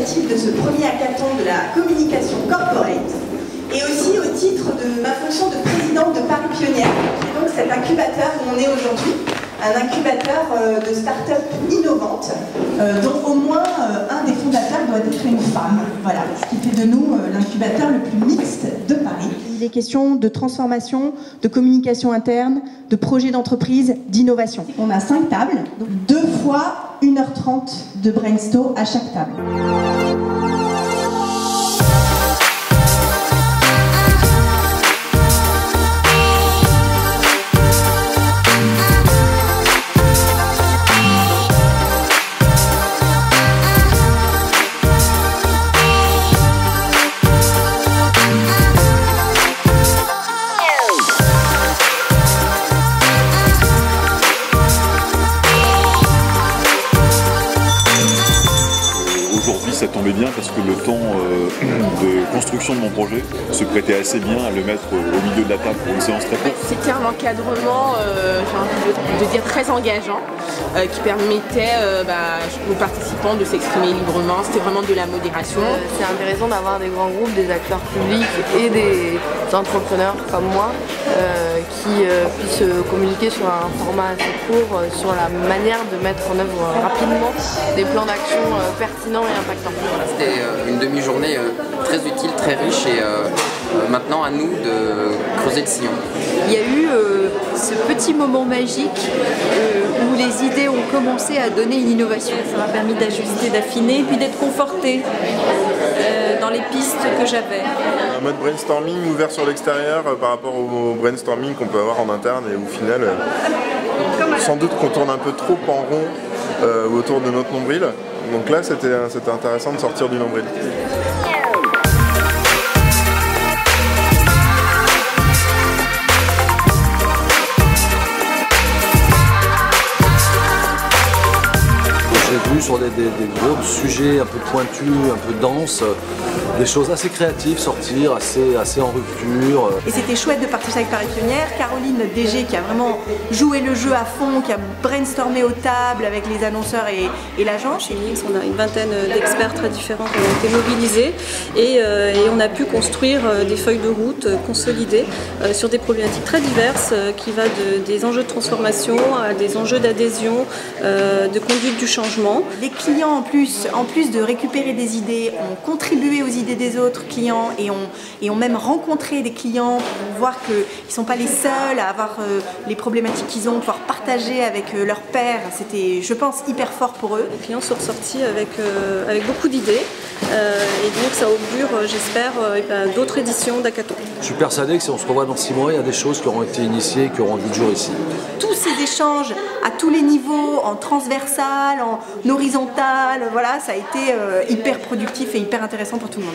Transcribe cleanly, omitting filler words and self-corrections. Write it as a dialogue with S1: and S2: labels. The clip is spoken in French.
S1: initiative de ce premier hackathon de la communication corporate et aussi au titre de ma fonction de présidente de Paris Pionnière, qui est donc cet incubateur où on est aujourd'hui, un incubateur de start-up innovantes, dont au moins un des fondateurs doit être une femme. Voilà, ce qui fait de nous l'incubateur le plus mixte de Paris. Il est question de transformation, de communication interne, de projets d'entreprise, d'innovation. On a 5 tables, donc 2 fois 1h30 de brainstorm à chaque table.
S2: Aujourd'hui, ça tombait bien parce que le temps de construction de mon projet se prêtait assez bien à le mettre au milieu de la table pour une séance très courte.
S3: C'était un encadrement, j'ai envie de dire, très engageant, qui permettait aux participants de s'exprimer librement. C'était vraiment de la modération.
S4: C'est intéressant d'avoir des grands groupes, des acteurs publics et des entrepreneurs comme moi qui puissent communiquer sur un format assez court, sur la manière de mettre en œuvre rapidement des plans d'action pertinents et impactants.
S5: Voilà, c'était une demi-journée très utile, très riche et maintenant à nous de creuser le sillon.
S6: Il y a eu ce petit moment magique où les idées ont commencé à donner une innovation. Ça m'a permis d'ajuster, d'affiner, puis d'être confortée dans les pistes que j'avais.
S7: Un mode brainstorming ouvert sur l'extérieur par rapport au brainstorming qu'on peut avoir en interne et au final, sans doute qu'on tourne un peu trop en rond autour de notre nombril. Donc là, c'était intéressant de sortir du nombril.
S8: J'ai vu sur des gros sujets un peu pointus, un peu denses, des choses assez créatives sortir, assez en rupture.
S1: Et c'était chouette de participer avec Paris Pionnière. Caroline, notre DG, qui a vraiment joué le jeu à fond, qui a brainstormé aux tables avec les annonceurs et l'agence.
S9: On a une vingtaine d'experts très différents qui ont été mobilisés et on a pu construire des feuilles de route consolidées sur des problématiques très diverses qui va des enjeux de transformation à des enjeux d'adhésion, de conduite du changement.
S1: Les clients, en plus de récupérer des idées, ont contribué aux idées des autres clients et ont même rencontré des clients pour voir qu'ils ne sont pas les seuls à avoir les problématiques qu'ils ont, pouvoir partager avec leurs pairs. C'était, je pense, hyper fort pour eux.
S9: Les clients sont ressortis avec beaucoup d'idées et donc ça augure, j'espère, d'autres éditions d'Hackathon.
S8: Je suis persuadé que si on se revoit dans 6 mois, il y a des choses qui auront été initiées, qui auront vu le jour ici.
S1: Tous ces échanges à tous les niveaux, en transversal, en horizontal, voilà, ça a été hyper productif et hyper intéressant pour tout le monde.